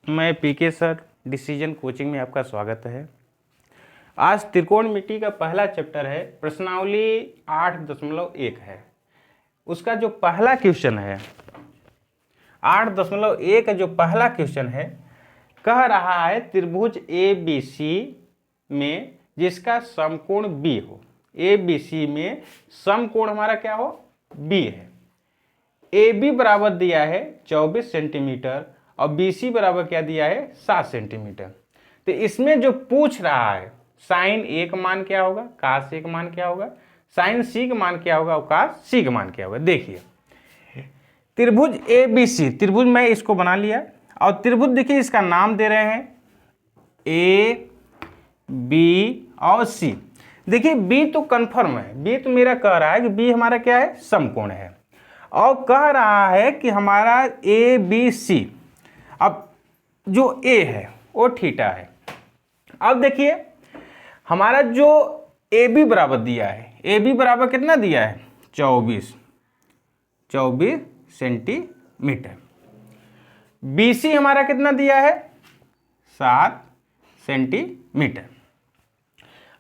मैं पीके sir decision coaching में आपका स्वागत है। आज त्रिकोणमिति का पहला चैप्टर है, प्रश्नावली 8.1 है। उसका जो पहला क्वेश्चन है 8.1 का जो पहला क्वेश्चन है, कह रहा है त्रिभुज ABC में जिसका समकोण B हो। ABC में समकोण हमारा क्या हो? B है। AB बराबर दिया है 24 सेंटीमीटर और BC बराबर क्या दिया है? 7 सेंटीमीटर। तो इसमें जो पूछ रहा है साइन A का मान क्या होगा, कास A का मान क्या होगा, साइन C का मान क्या होगा और कास C का मान क्या होगा। देखिए त्रिभुज ABC, त्रिभुज मैं इसको बना लिया और त्रिभुज देखिए इसका नाम दे रहे हैं A, B और C। देखिए B तो कंफर्म है, B तो मेरा कह रहा है कि B हमारा क्या है? समकोण है। और कह रहा है कि हमारा ABC, अब जो A है वो थीटा है। अब देखिए हमारा जो AB बराबर दिया है, AB बराबर कितना दिया है? 24 सेंटीमीटर। BC हमारा कितना दिया है? 7 सेंटीमीटर।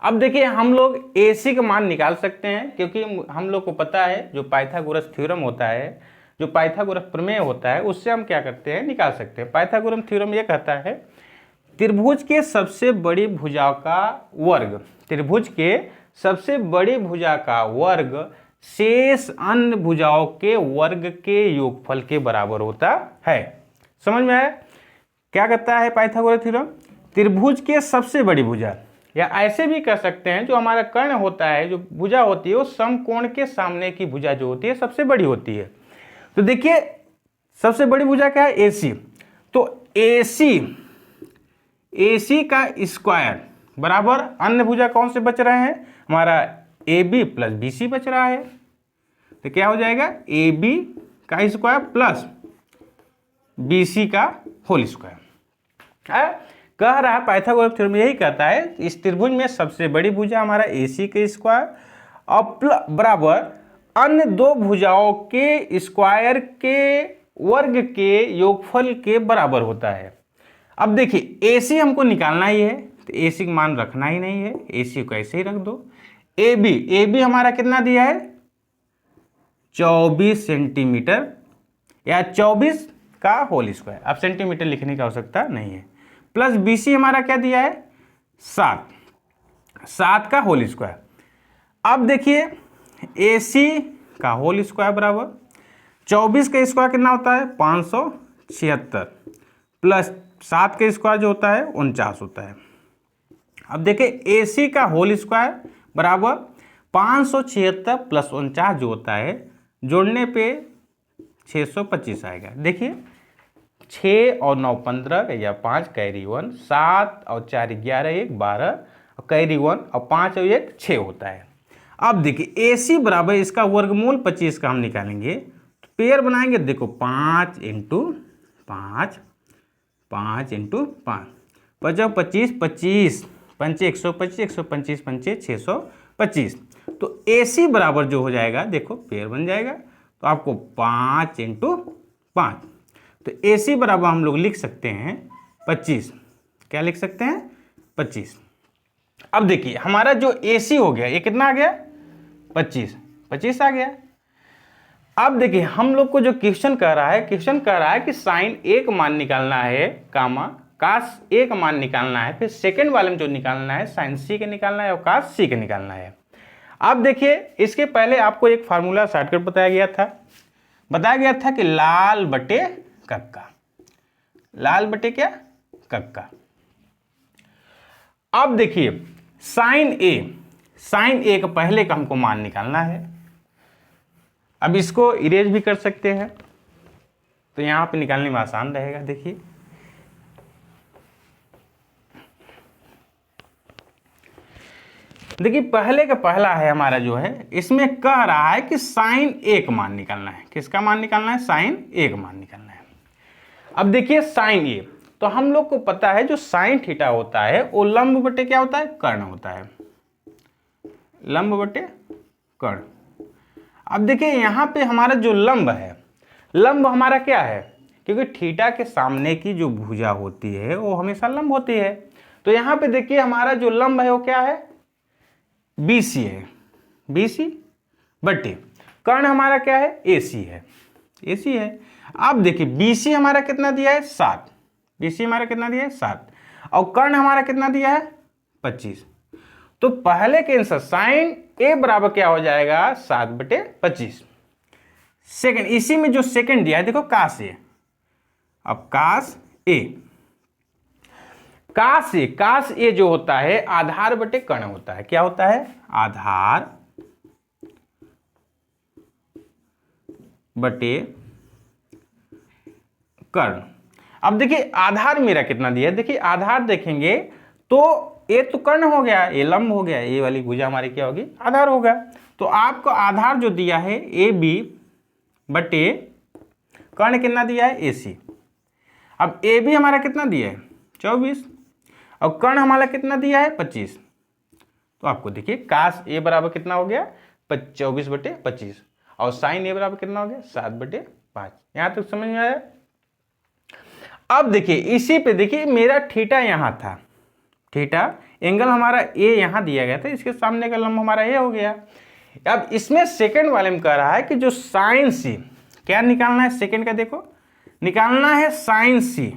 अब देखिए हम लोग AC का मान निकाल सकते हैं, क्योंकि हम लोग को पता है जो पाइथागोरस थ्योरम होता है, जो पाइथागोरस प्रमेय होता है, उससे हम क्या करते हैं? निकाल सकते हैं। पाइथागोरस थ्योरम ये कहता है त्रिभुज के सबसे बड़ी भुजा का वर्ग, त्रिभुज के सबसे बड़ी भुजा का वर्ग शेष अन्य भुजाओं के वर्ग के योगफल के बराबर होता है। समझ में आया? क्या कहता है पाइथागोरस थ्योरम? त्रिभुज के सबसे बड़ी भुजा, या ऐसे भी कह सकते हैं जो हमारा कर्ण होता है, जो भुजा होती है, वो समकोण के सामने की भुजा जो होती है सबसे बड़ी होती है। तो देखिए सबसे बड़ी भुजा क्या है? AC। तो AC का स्क्वायर बराबर अन्य भुजा कौन से बच रहे हैं? हमारा AB प्लस BC बच रहा है। तो क्या हो जाएगा? AB का स्क्वायर प्लस BC का होल स्क्वायर। कह रहा है पाइथागोरस थ्योरम यही कहता है इस त्रिभुज में सबसे बड़ी भुजा हमारा AC के स्क्वायर और बराबर अन्य दो भुजाओं के स्क्वायर के वर्ग के योगफल के बराबर होता है। अब देखिए AC हमको निकालना ही है, तो AC का मान रखना ही नहीं है, AC को ऐसे ही रख दो। AB हमारा कितना दिया है? 24 सेंटीमीटर, या 24 का होल स्क्वायर, अब सेंटीमीटर लिखने की आवश्यकता नहीं है, प्लस BC हमारा क्या दिया है? 7 का होल स्क्वायर। अब देखिए AC का होल स्क्वायर बराबर 24 का स्क्वायर कितना होता है? 576 प्लस 7 का स्क्वायर जो होता है 49 होता है। अब देखिए AC का होल स्क्वायर बराबर 576 प्लस 49 जो होता है, जोड़ने पे 625 आएगा। देखिए 6 और 9 15 या 5 कैरी 1, 7 और 4 11 1 12 और कैरी 1 और 5 और 1 6 होता है। अब देखिए AC बराबर इसका वर्गमूल 25 का हम निकालेंगे, तो पेयर बनाएंगे। देखो 5 इंटू 5, 5 इंटू 5, 5 25 25 पंचे 125, 125 पंचे 625। तो AC बराबर जो हो जाएगा, देखो पेयर बन जाएगा, तो आपको 5 इंटू 5, तो AC बराबर हम लोग लिख सकते हैं 25। क्या लिख सकते हैं? 25। अब देखिए हमारा जो AC हो गया, ये कितना आ गया? 25 आ गया। अब देखिए हम लोग को जो क्वेश्चन कह रहा है, क्वेश्चन कह रहा है कि साइन A का मान निकालना है, कामा कास A का मान निकालना है, फिर सेकंड वाले में जो निकालना है साइन C का निकालना है और कास C का निकालना है। अब देखिए इसके पहले आपको एक फार्मूला शॉर्टकट बताया गया था कि लाल बटे कक्का, लाल बटे क्या? कक्का। अब देखिए साइन A का पहले का हमको मान निकालना है। अब इसको इरेज भी कर सकते हैं, तो यहां पे निकालने में आसान रहेगा। देखिए पहले का पहला है हमारा जो है, इसमें कह रहा है कि साइन A का मान निकालना है। किसका मान निकालना है? साइन A का मान निकालना है। अब देखिए साइन A, तो हम लोग को पता है जो साइन थीटा होता है वो लंब बटे क्या होता है? कर्ण होता है, लंब बटे कर्ण। अब देखिए यहाँ पे हमारा जो लंब है, लंब हमारा क्या है? क्योंकि थीटा के सामने की जो भुजा होती है वो हमेशा लंब होती है। तो यहाँ पे देखिए हमारा जो लंब है वो क्या है, BC है, BC बटे कर्ण हमारा क्या है, AC है, AC है। अब देखिए BC हमारा कितना दिया है 7, BC हमारा कितना दिया है 7 और कर्ण हमारा कितना दिया है 25। तो पहले के आंसर साइन A बराबर क्या हो जाएगा 7/25। सेकंड, इसी में जो सेकंड दिया है देखो कास A, अब कास A, कास ए जो होता है आधार बटे कर्ण होता है। क्या होता है, आधार बटे कर्ण। अब देखिए आधार मेरा कितना दिया है, देखिए आधार देखेंगे तो ए तो कर्ण हो गया, ए लंब हो गया, ए वाली भुजा हमारी क्या होगी, आधार होगा। तो आपको आधार जो दिया है AB बटे कर्ण कितना दिया है AC। अब AB हमारा कितना दिया है 24 और कर्ण हमारा कितना दिया है 25। तो आपको देखिए कास A बराबर कितना हो गया 24/25 और साइन A बराबर कितना हो गया 7/5। यहां तक समझ में आया। अब देखिए इसी पे देखिए मेरा थीटा यहां था, थीटा एंगल हमारा A यहां दिया गया था, इसके सामने का लंब हमारा A हो गया। अब इसमें सेकंड वाले में कह रहा है कि जो साइन C, क्या निकालना है सेकंड का, देखो निकालना है साइन C,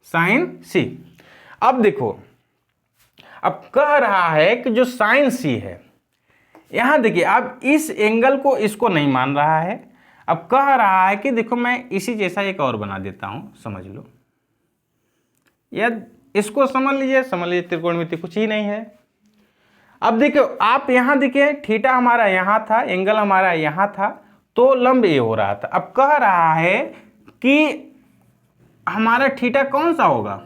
साइन C। अब देखो अब कह रहा है कि जो साइन C है, यहां देखिए अब इस एंगल को इसको नहीं मान रहा है, अब कह रहा है कि देखो मैं इसी जैसा एक और बना देता हूं, समझ लो या इसको समझ लीजिए त्रिकोणमिति कुछ ही नहीं है। अब देखो आप यहां देखिए थीटा हमारा यहां था, एंगल हमारा यहां था, तो लंब ए हो रहा था। अब कह रहा है कि हमारा थीटा कौन सा होगा,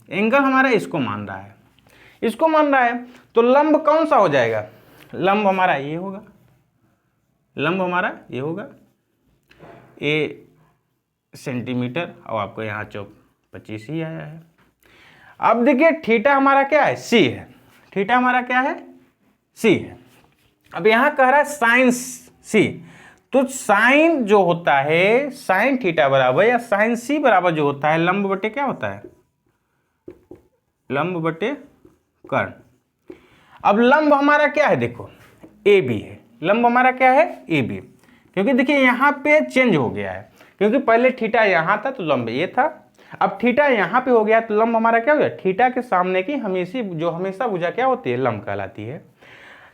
एंगल हमारा इसको मान रहा है, इसको मान रहा है, तो लंब कौन सा हो जाएगा, लंब हमारा ये होगा, लंब हमारा ये होगा ए सेंटीमीटर और आपको यहाँ 25 ही आया है। अब देखिए थीटा हमारा क्या है C है, थीटा हमारा क्या है C है। अब यहाँ कह रहा है साइन C, तो साइन जो होता है साइन थीटा बराबर या साइन C बराबर जो होता है लंब बटे क्या होता है, लंब बटे कर्ण। अब लंब हमारा क्या है देखो AB है, लंब हमारा क्या है AB, क्योंकि देखिए यहाँ पे चेंज हो गया है, क्योंकि पहले थीटा यहाँ था तो लंब ये था, अब थीटा यहाँ पे हो गया तो लंब हमारा क्या हो गया, थीटा के सामने की हमेशा भुजा क्या होती है, लंब कहलाती है।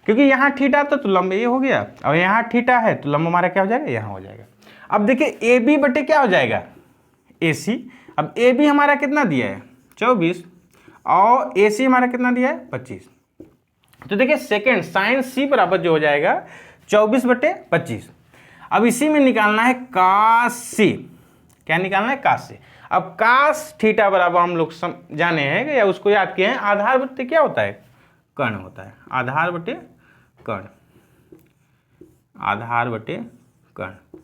क्योंकि यहाँ थीटा था तो लंब ये हो गया और यहाँ थीटा है तो लंब हमारा क्या हो जाएगा, यहाँ हो जाएगा। अब देखिए AB बटे क्या हो जाएगा AC। अब AB हमारा कितना दिया है 24 और AC हमारा कितना दिया है 25। तो देखिए सेकेंड साइन C बराबर जो हो जाएगा 24/25। अब इसी में निकालना है कास C, क्या निकालना है कास C। अब कास थीटा बराबर हम लोग जाने हैं या उसको याद किए हैं, आधार बटे क्या होता है, कर्ण होता है, आधार बटे कर्ण, आधार बटे कर्ण।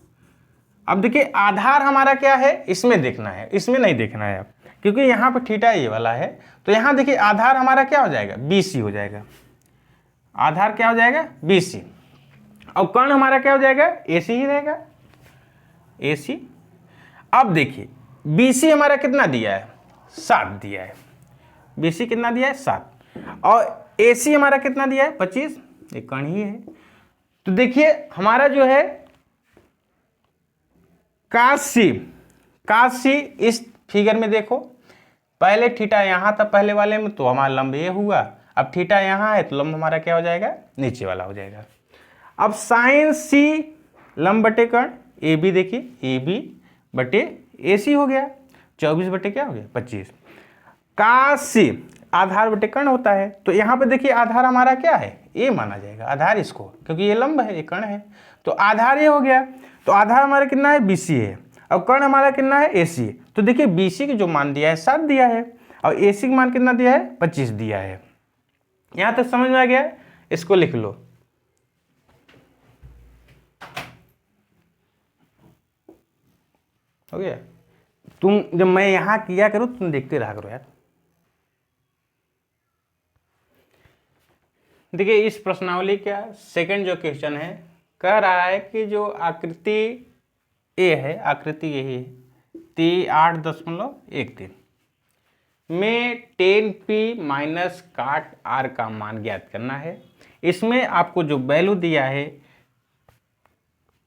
अब देखिए आधार हमारा क्या है इसमें देखना है, इसमें नहीं देखना है अब, क्योंकि यहाँ पर थीटा ये वाला है। तो यहाँ देखिए आधार हमारा क्या हो जाएगा BC हो जाएगा, आधार क्या हो जाएगा BC और कर्ण हमारा क्या हो जाएगा AC ही रहेगा, AC। अब देखिए BC हमारा कितना दिया है 7 दिया है, BC कितना दिया है 7 और AC हमारा कितना दिया है 25, ये कर्ण ही है। तो देखिए हमारा जो है कास C इस फिगर में देखो, पहले थीटा यहाँ था पहले वाले में तो हमारा लंब ये हुआ, अब थीटा यहाँ है तो लंब हमारा क्या हो जाएगा नीचे वाला हो जाएगा। अब साइन C लंब बटे कर्ण AB, देखिए AB बटे AC हो गया 24 बटे क्या हो गया 25। कास C आधार बटे कर्ण होता है, तो यहाँ पे देखिए आधार हमारा क्या है A माना जाएगा, आधार इसको, क्योंकि ये लंब है ये कर्ण है तो आधार ये हो गया। तो आधार हमारा कितना है BC है और कर्ण हमारा कितना है AC। तो देखिए BC की जो मान दिया है 7 दिया है और AC की मान कितना दिया है 25 दिया है। यहाँ तक समझ में आ गया, इसको लिख लो। हो गया, तुम जब मैं यहां किया करो तुम देखते रहा करो यार। देखिए इस प्रश्नावली का सेकंड जो क्वेश्चन है कह रहा है कि जो आकृति A है, आकृति यही है, 8.13 में 10p माइनस काट r का मान ज्ञात करना है। इसमें आपको जो वैल्यू दिया है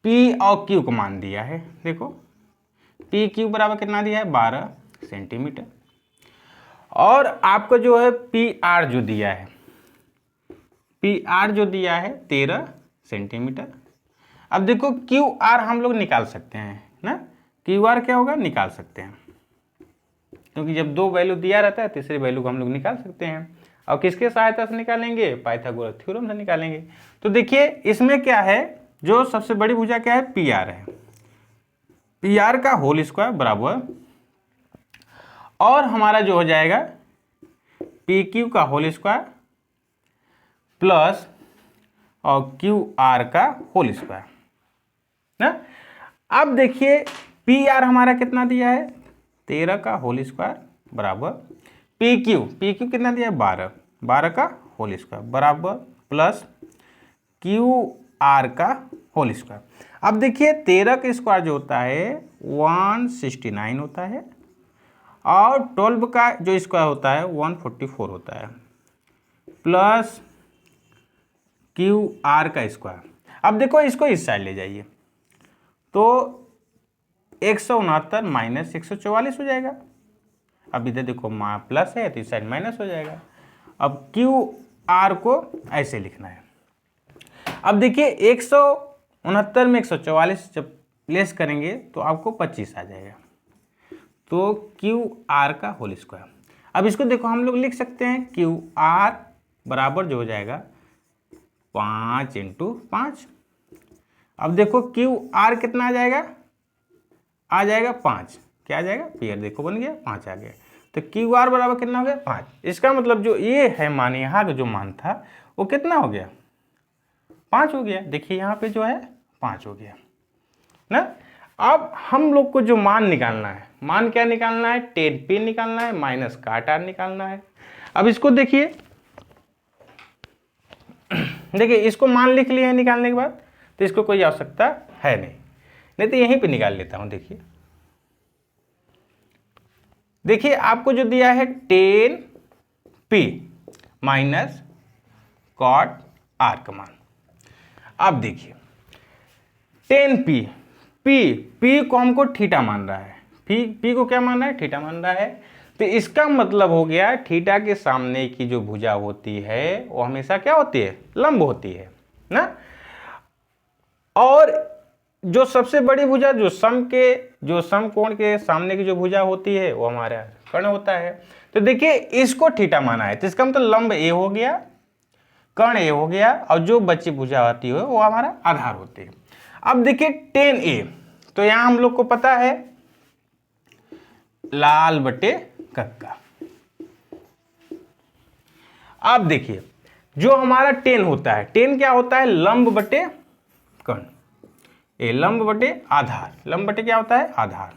p और q का मान दिया है, देखो p q बराबर कितना दिया है 12 सेंटीमीटर, और आपको जो है पी आर जो दिया है, पी आर जो दिया है 13 सेंटीमीटर। अब देखो क्यू आर हम लोग निकाल सकते हैं ना, क्यू आर क्या होगा निकाल सकते हैं, क्योंकि जब दो वैल्यू दिया रहता है तीसरे वैल्यू को हम लोग निकाल सकते हैं। और किसके सहायता से निकालेंगे, पाइथागोरस थ्योरम से निकालेंगे। तो देखिए इसमें क्या है, जो सबसे बड़ी भुजा क्या है पी आर है, पी आर का होल स्क्वायर बराबर, और हमारा जो हो जाएगा पी क्यू का होल स्क्वायर प्लस और क्यू आर का होल स्क्वायर ना। अब देखिए पी आर हमारा कितना दिया है 13 का होल स्क्वायर बराबर पी क्यू कितना दिया है 12 का होल स्क्वायर बराबर प्लस क्यू आर का होल स्क्वायर। अब देखिए 13 का स्क्वायर जो होता है 169 होता है, और 12 का जो स्क्वायर होता है 144 होता है, प्लस क्यू आर का स्क्वायर। अब देखो इसको इस साइड ले जाइए तो 169 माइनस 144 हो जाएगा। अब इधर देखो प्लस है तो इस साइड माइनस हो जाएगा। अब क्यू आर को ऐसे लिखना है। अब देखिए 169 में 144 जब लेस करेंगे तो आपको 25 आ जाएगा, तो क्यू आर का होल स्क्वायर। अब इसको देखो हम लोग लिख सकते हैं क्यू आर बराबर जो हो जाएगा 5 × 5। अब देखो क्यू आर कितना आ जाएगा 5, क्या आ जाएगा पेयर देखो बन गया 5 आ गया, तो क्यू आर बराबर कितना हो गया 5। इसका मतलब जो ये है मान, यहाँ का जो मान था वो कितना हो गया 5 हो गया। देखिए यहाँ पे जो है 5 हो गया ना। अब हम लोग को जो मान निकालना है, मान क्या निकालना है 10p निकालना है माइनस काट आर निकालना है। अब इसको देखिए इसको मान लिख लिया है निकालने के बाद, तो इसको कोई आवश्यकता है नहीं तो यहीं पे निकाल लेता हूं। देखिए आपको जो दिया है 10p माइनस कॉट आर का मान। अब देखिए 10p p को हमको थीटा मान रहा है, p को क्या मान रहा है थीटा मान रहा है, तो इसका मतलब हो गया थीटा के सामने की जो भुजा होती है वो हमेशा क्या होती है लंब होती है ना। और जो सबसे बड़ी भुजा जो समकोण के सामने की जो भुजा होती है वो हमारा कर्ण होता है। तो देखिए इसको थीटा माना है, तो इसका मतलब लंब ए हो गया, कर्ण ए हो गया, और जो बची भुजा आती है वो हमारा आधार होती है। अब देखिए 10a, तो यहां हम लोग को पता है लाल बटे कक्का। अब देखिए जो हमारा 10 होता है, 10 क्या होता है लंब बटे कर्ण, ए लंब बटे आधार, लंब बटे क्या होता है आधार,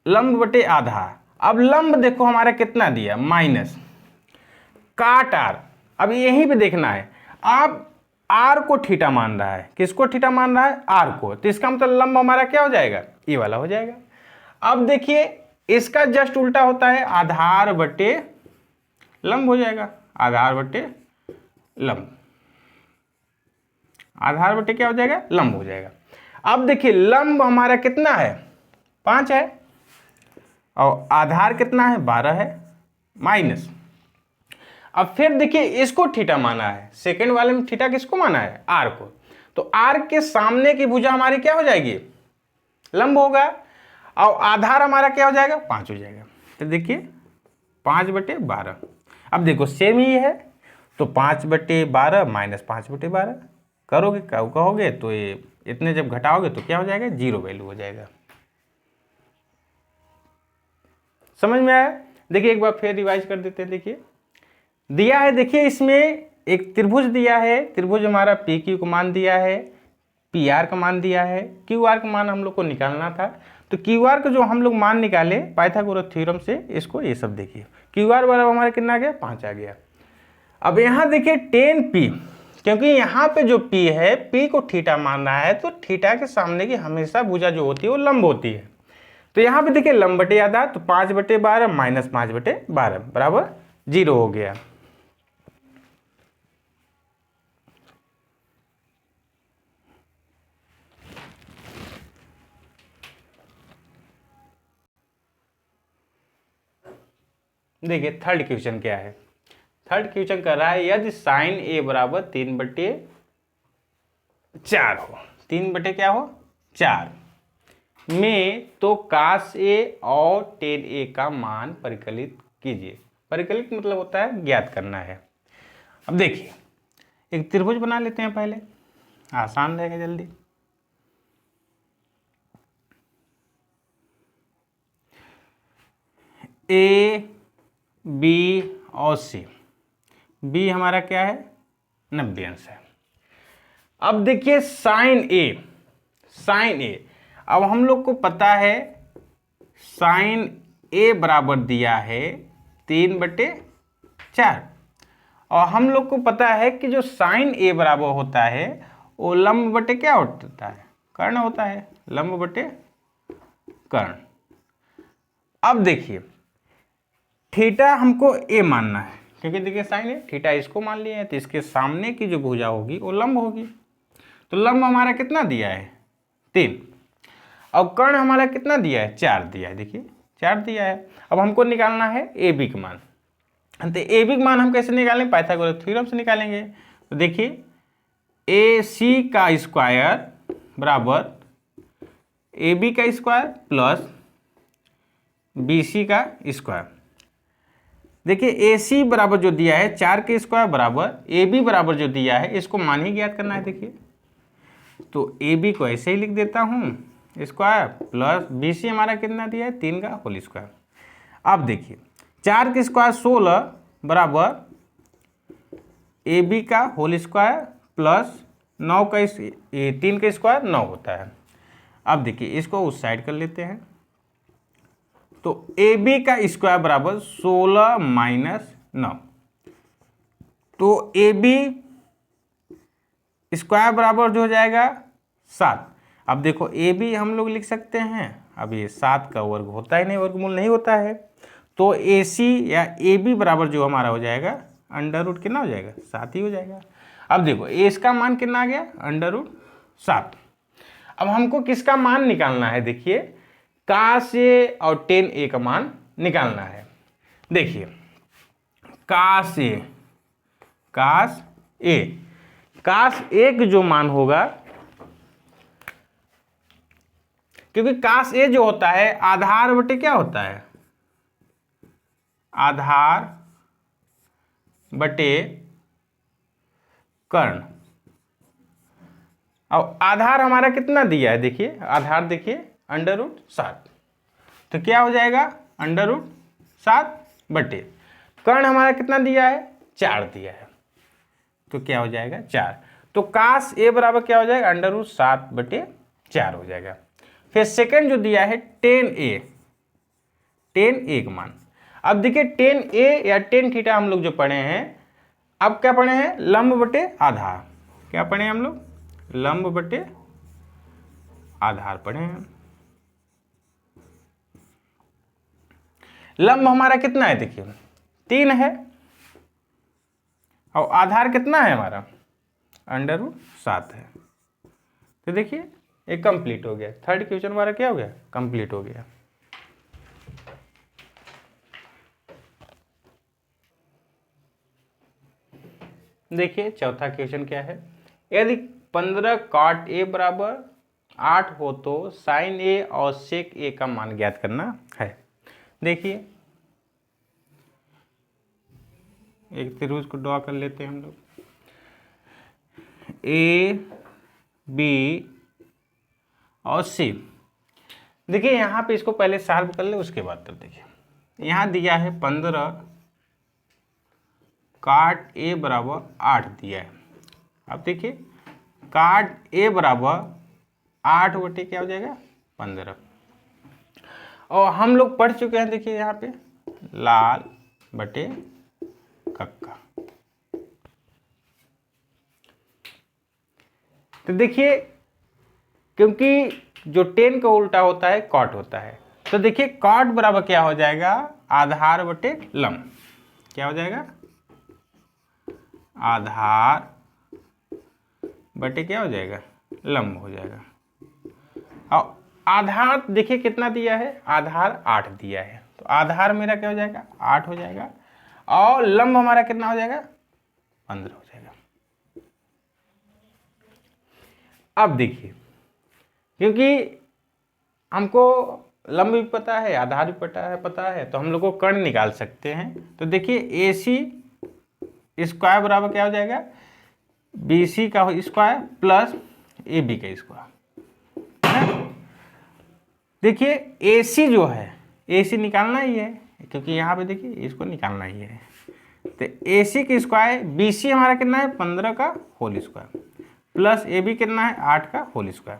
लंब बटे आधार। अब लंब देखो हमारा कितना दिया माइनस काट आर। अब यहीं पे देखना है, आप आर को थीटा मान रहा है, किसको थीटा मान रहा है आर को, तो इसका मतलब लंब हमारा क्या हो जाएगा ये वाला हो जाएगा। अब देखिए इसका जस्ट उल्टा होता है, आधार बटे लंब हो जाएगा, आधार बटे लंब, आधार बटे क्या हो जाएगा लंब हो जाएगा। अब देखिए लंब हमारा कितना है 5 है, और आधार कितना है 12 है माइनस। अब फिर देखिए इसको थीटा माना है, सेकंड वाले में थीटा किसको माना है आर को, तो आर के सामने की भुजा हमारी क्या हो जाएगी लंब होगा, और आधार हमारा क्या हो जाएगा 5 हो जाएगा। तो देखिए 5/12। अब देखो सेम ही है, तो 5/12 माइनस 5/12 कहोगे तो ये इतने जब घटाओगे तो क्या हो जाएगा 0 वैल्यू हो जाएगा। समझ में आया। देखिए एक बार फिर रिवाइज कर देते हैं। देखिए दिया है, देखिए इसमें एक त्रिभुज दिया है, त्रिभुज हमारा पी क्यू का मान दिया है, पी आर का मान दिया है, क्यू आर का मान हम लोग को निकालना था। तो क्यू आर का जो हम लोग मान निकाले पाइथागोरस थ्योरम से, इसको ये सब देखिए क्यू आर बराबर हमारा कितना आ गया 5 आ गया। अब यहाँ देखिए क्योंकि यहाँ पे जो P है, P को थीटा मान रहा है, तो थीटा के सामने की हमेशा भुजा जो होती है वो लंब होती है। तो यहाँ पे देखिए लंब बटे आधा, तो 5/12 माइनस 5/12 बराबर 0 हो गया। देखिए थर्ड क्वेश्चन क्या है। थर्ड क्वेश्चन कर रहा है यदि साइन ए बराबर 3/4 हो, 3 क्या हो 4 में, तो काश ए और टेन ए का मान परिकलित कीजिए। परिकलित मतलब होता है ज्ञात करना है। अब देखिए एक त्रिभुज बना लेते हैं पहले, आसान रहेगा जल्दी। ए बी और सी, बी हमारा क्या है 90 अंश है। अब देखिए साइन ए, साइन ए, अब हम लोग को पता है साइन ए बराबर दिया है 3/4, और हम लोग को पता है कि जो साइन ए बराबर होता है वो लंब बटे क्या होता है, कर्ण होता है, लंब बटे कर्ण। अब देखिए थीटा हमको ए मानना है, क्योंकि देखिए साइन ए, थीटा इसको मान लिया है, तो इसके सामने की जो भुजा होगी वो लंब होगी। तो लंब हमारा कितना दिया है 3, और कर्ण हमारा कितना दिया है 4 दिया है, देखिए 4 दिया है। अब हमको निकालना है ए बी का मान। तो ए बी का मान हम कैसे निकालेंगे, पाइथागोरस थ्योरम से निकालेंगे। तो देखिए ए सी का स्क्वायर बराबर ए बी का स्क्वायर प्लस बी सी का स्क्वायर। देखिए ए सी बराबर जो दिया है 4 के स्क्वायर बराबर ए बी बराबर जो दिया है, इसको मान ही ज्ञात करना है। देखिए तो ए बी को ऐसे ही लिख देता हूँ स्क्वायर प्लस बी सी हमारा कितना दिया है 3 का होल स्क्वायर। अब देखिए 4 के स्क्वायर 16 बराबर ए बी का होल स्क्वायर प्लस 9 का 3 का स्क्वायर 9 होता है। अब देखिए इसको उस साइड कर लेते हैं, तो ए बी का स्क्वायर बराबर 16 माइनस 9, तो ए बी स्क्वायर बराबर जो हो जाएगा 7। अब देखो ए बी हम लोग लिख सकते हैं, अब ये 7 का वर्ग होता ही नहीं, वर्गमूल नहीं होता है, तो ए सी या ए बी बराबर जो हमारा हो जाएगा अंडर रूट कितना हो जाएगा 7 ही हो जाएगा। अब देखो ए इसका मान कितना आ गया अंडर रूट 7। अब हमको किसका मान निकालना है, देखिए काश ए और टेन ए का मान निकालना है। देखिए काश ए, काश ए, काश ए का जो मान होगा, क्योंकि काश ए जो होता है आधार बटे क्या होता है, आधार बटे कर्ण। अब आधार हमारा कितना दिया है, देखिए आधार देखिए अंडर रूट 7, तो क्या हो जाएगा अंडर रूट 7 बटे कर्ण हमारा कितना दिया है 4 दिया है, तो क्या हो जाएगा 4। तो काश ए बराबर क्या हो जाएगा अंडर रूट 7 बटे 4 हो जाएगा। फिर सेकंड जो दिया है टेन ए, टेन ए का मान। अब देखिए टेन ए या टेन थीटा हम लोग जो पढ़े हैं, अब क्या पढ़े हैं लंब बटे आधार, क्या पढ़े हैं हम लोग लंब बटे आधार पढ़े हैं। लंब हमारा कितना है देखिए 3 है, और आधार कितना है हमारा अंडर रूट 7 है। तो देखिए ये कंप्लीट हो गया, थर्ड क्वेश्चन हमारा क्या हो गया कंप्लीट हो गया। देखिए चौथा क्वेश्चन क्या है, यदि 15 cot ए बराबर 8 हो तो साइन ए और सेक ए का मान ज्ञात करना है। देखिए एक त्रिभुज को ड्रॉ कर लेते हैं हम लोग, ए बी और सी। देखिए यहाँ पे इसको पहले सॉल्व कर ले, उसके बाद तब देखिए यहाँ दिया है 15 cot ए बराबर 8 दिया है। अब देखिए cot ए बराबर 8 बटे क्या हो जाएगा 15, और हम लोग पढ़ चुके हैं देखिए यहाँ पे लाल बटे कक्का। तो देखिए क्योंकि जो 10 का उल्टा होता है कॉट होता है, तो देखिए कॉट बराबर क्या हो जाएगा, आधार बटे लंब। क्या हो जाएगा, आधार बटे क्या हो जाएगा, लंब हो जाएगा। और आधार देखिए कितना दिया है, आधार 8 दिया है, तो आधार मेरा क्या हो जाएगा, 8 हो जाएगा, और लंब हमारा कितना हो जाएगा, 15 हो जाएगा। अब देखिए क्योंकि हमको लंब भी पता है, आधार भी पता है, तो हम लोग को कर्ण निकाल सकते हैं। तो देखिए AC स्क्वायर बराबर क्या हो जाएगा, BC का स्क्वायर प्लस AB का स्क्वायर। देखिए AC जो है, AC निकालना ही है, क्योंकि यहाँ पे देखिए इसको निकालना ही है। तो AC का स्क्वायर, BC हमारा कितना है, 15 का होल स्क्वायर प्लस AB कितना है, 8 का होल स्क्वायर।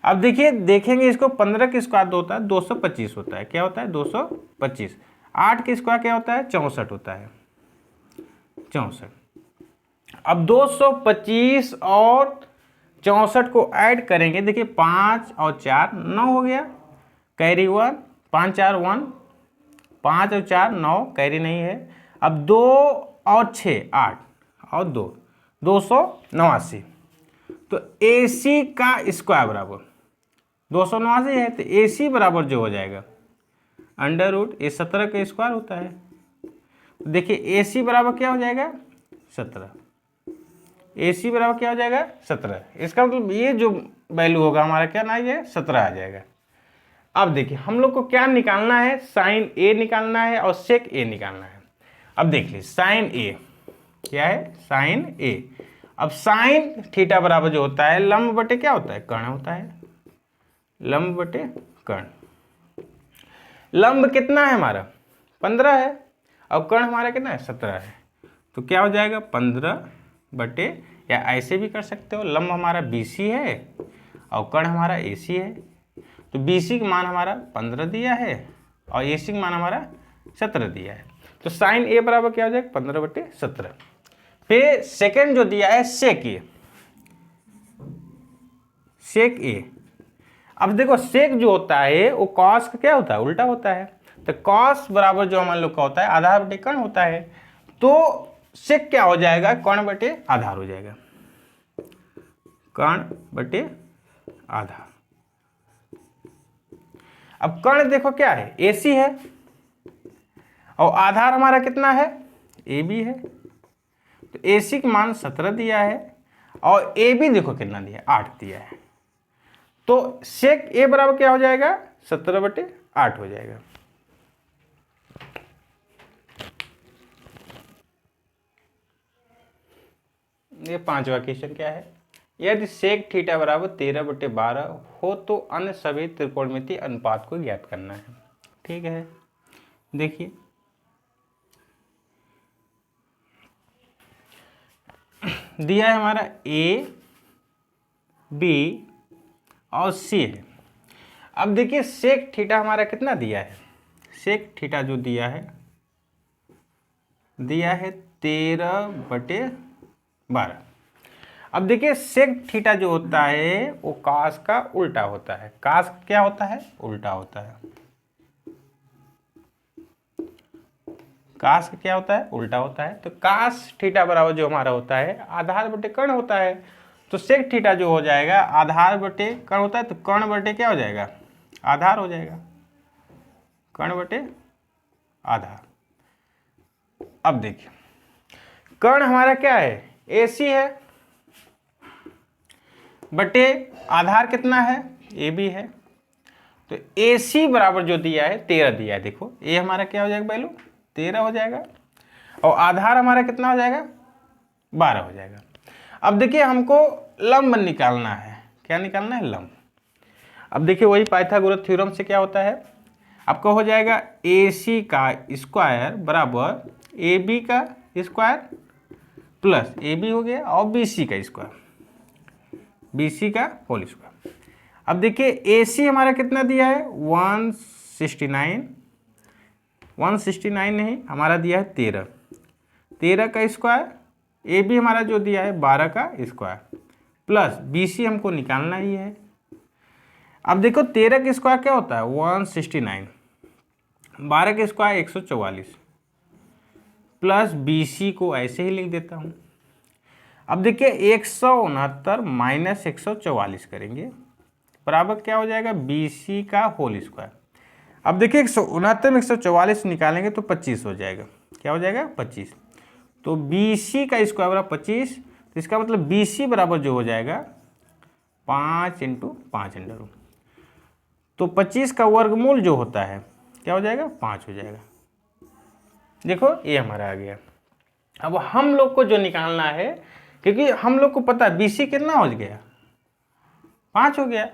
अब देखिए देखेंगे इसको, 15 का स्क्वायर होता है 225 होता है, क्या होता है 225। 8 का स्क्वायर क्या होता है, 64 होता है, 64। अब 225 और 64 को ऐड करेंगे, देखिए 5 और 4 9 हो गया, कैरी 1, 5 4 1, 5 और 4 9, कैरी नहीं है। अब 2 और 6 8 और 2 289। तो AC का स्क्वायर बराबर 289 है, तो AC बराबर जो हो जाएगा अंडर रूट ये 17 का स्क्वायर होता है। तो देखिए AC बराबर क्या हो जाएगा, 17। AC बराबर क्या हो जाएगा, 17। इसका मतलब ये जो वैल्यू होगा हमारा क्या ना, ये 17 आ जाएगा। अब देखिए हम लोग को क्या निकालना है, साइन A निकालना है और सेक A निकालना है। अब देख लीजिए साइन A क्या है, साइन A। अब साइन थीटा बराबर जो होता है लंब बटे क्या होता है, कर्ण होता है, लंब बटे कर्ण। लंब कितना है हमारा, 15 है, और कर्ण हमारा कितना है, 17 है। तो क्या हो जाएगा 15 बटे, या ऐसे भी कर सकते हो, लंब हमारा BC है और कर्ण हमारा AC है। तो BC का मान हमारा 15 दिया है और AC का मान हमारा 17 दिया है। तो साइन A बराबर क्या हो जाएगा, 15 बटे 17। फिर सेकेंड जो दिया है सेक A, सेक A। अब देखो सेक जो होता है वो कॉस का क्या होता है, उल्टा होता है। तो कॉस बराबर जो हमारे लोग का होता है आधार बटे कर्ण होता है, तो सेक क्या हो जाएगा, कर्ण बटे आधार हो जाएगा, कर्ण बटे आधार। अब कर्ण देखो क्या है, AC है, और आधार हमारा कितना है, AB है। तो AC का मान 17 दिया है और AB देखो कितना दिया है, 8 दिया है। तो सेक A बराबर क्या हो जाएगा, 17 बटे 8 हो जाएगा। ये 5वां क्वेश्चन क्या है, यदि सेक थीटा बराबर 13 बटे 12 हो तो अन्य सभी त्रिकोणमितीय अनुपात को ज्ञात करना है। ठीक है, देखिए दिया है हमारा A B और C है। अब देखिए सेक थीटा हमारा कितना दिया है, सेक थीटा जो दिया है 13 बटे 12। अब देखिए सेक थीटा जो होता है वो कास का उल्टा होता है, कास क्या होता है, उल्टा होता है, कास क्या होता है, उल्टा होता है। तो कास थीटा बराबर जो हमारा होता है आधार बटे कर्ण होता है। तो सेक थीटा जो हो जाएगा आधार बटे कर्ण होता है, तो कर्ण बटे क्या हो जाएगा, आधार हो जाएगा, कर्ण बटे आधार। अब देखिए कर्ण हमारा क्या है, AC है, बटे आधार कितना है, AB है। तो AC बराबर जो दिया है 13 दिया है, देखो ये हमारा क्या हो जाएगा वैल्यू 13 हो जाएगा, और आधार हमारा कितना हो जाएगा 12 हो जाएगा। अब देखिए हमको लंब निकालना है, क्या निकालना है, लंब। अब देखिए वही पाइथागोरस थ्योरम से क्या होता है, आपका हो जाएगा AC का स्क्वायर बराबर AB का स्क्वायर प्लस AB हो गया और BC का स्क्वायर, BC का होल स्क्वायर। अब देखिए AC हमारा कितना दिया है 169 नहीं, हमारा दिया है 13 का स्क्वायर, AB हमारा जो दिया है 12 का स्क्वायर प्लस BC हमको निकालना ही है। अब देखो 13 का स्क्वायर क्या होता है 169, 12 का स्क्वायर 144, प्लस BC को ऐसे ही लिख देता हूँ। अब देखिए 169 माइनस 144 करेंगे बराबर क्या हो जाएगा BC का होल स्क्वायर। अब देखिए 169 में 144 निकालेंगे तो 25 हो जाएगा, क्या हो जाएगा 25। तो BC का स्क्वायर बराबर 25, तो इसका मतलब BC बराबर जो हो जाएगा 5 × 5√। तो 25 का वर्गमूल जो होता है क्या हो जाएगा 5 हो जाएगा। देखो ये हमारा आ गया। अब हम लोग को जो निकालना है, क्योंकि हम लोग को पता है BC कितना हो गया 5 हो गया।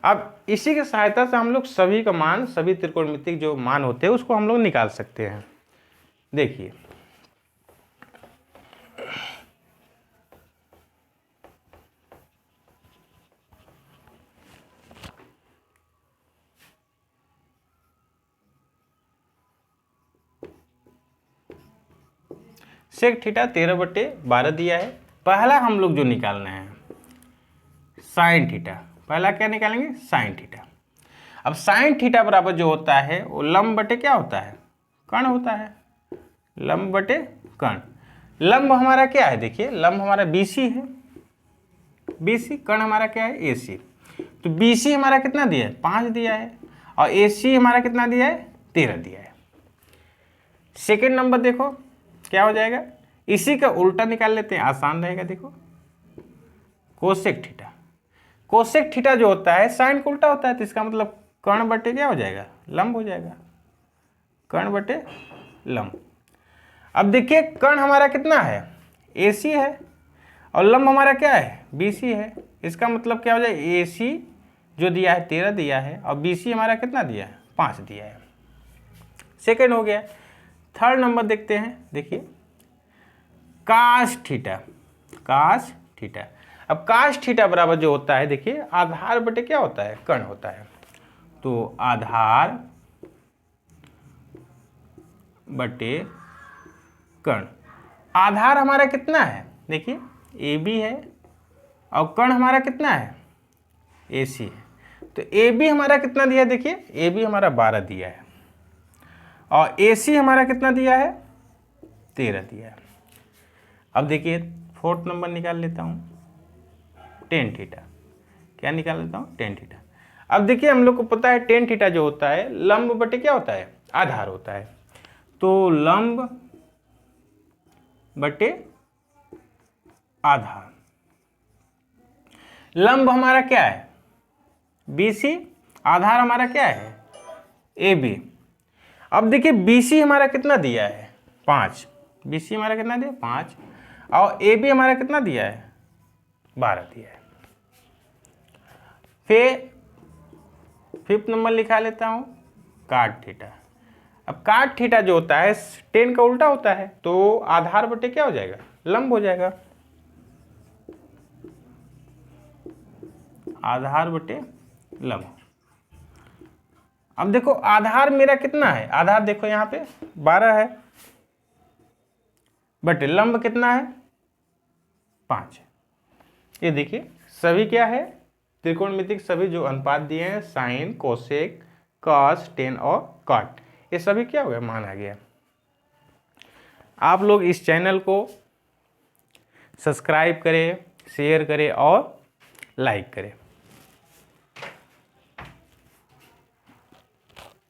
अब इसी की सहायता से हम लोग सभी का मान, सभी त्रिकोणमितिक जो मान होते हैं उसको हम लोग निकाल सकते हैं। देखिए सेक थीटा 13/12 दिया है। पहला हम लोग जो निकालना है साइन थीटा, पहला क्या निकालेंगे साइन थीटा। अब साइन थीटा बराबर जो होता है वो लंब बटे क्या होता है कर्ण होता है, लंब बटे कर्ण। लंब हमारा क्या है देखिए, लंब हमारा BC है, BC, कर्ण हमारा क्या है AC। तो BC हमारा कितना दिया है 5 दिया है, और AC हमारा कितना दिया है 13 दिया है। सेकेंड नंबर देखो क्या हो जाएगा, इसी का उल्टा निकाल लेते हैं, आसान रहेगा। देखो कोसेक थीटा, कोसेक थीटा जो होता है साइन का उल्टा होता है, तो इसका मतलब कर्ण बटे क्या हो जाएगा लंब हो जाएगा, कर्ण बटे लंब। अब देखिए कर्ण हमारा कितना है AC है, और लंब हमारा क्या है BC है। इसका मतलब क्या हो जाएगा AC जो दिया है 13 दिया है, और BC हमारा कितना दिया है 5 दिया है। सेकेंड हो गया। थर्ड नंबर देखते हैं, देखिए काश थीटा, काश थीटा। अब काश थीटा बराबर जो होता है देखिए आधार बटे क्या होता है कर्ण होता है। तो आधार बटे कर्ण, आधार हमारा कितना है देखिए AB है, और कर्ण हमारा कितना है AC है। तो AB हमारा कितना दिया है देखिए, AB हमारा 12 दिया है, और AC हमारा कितना दिया है 13 दिया है। अब देखिए फोर्थ नंबर निकाल लेता हूँ टेन थीटा, क्या निकाल लेता हूँ टेन थीटा। अब देखिए हम लोग को पता है टेन थीटा जो होता है लंब बटे क्या होता है आधार होता है। तो लंब बटे आधार, लंब हमारा क्या है BC, आधार हमारा क्या है AB। अब देखिए BC हमारा कितना दिया है 5, BC हमारा कितना दिया 5, और AB हमारा कितना दिया है 12 दिया है। फिर फिफ्थ नंबर लिखा लेता हूँ काट थीटा। अब काट थीटा जो होता है टेन का उल्टा होता है, तो आधार बटे क्या हो जाएगा लंब हो जाएगा, आधार बटे लंब। अब देखो आधार मेरा कितना है, आधार देखो यहाँ पे 12 है, बटे लंब कितना है 5 है। ये देखिए सभी क्या है त्रिकोणमितिक सभी जो अनुपात दिए हैं साइन कोसेक कॉस टेन और कॉट, ये सभी क्या हो गया मान आ गया। आप लोग इस चैनल को सब्सक्राइब करें, शेयर करें और लाइक करें।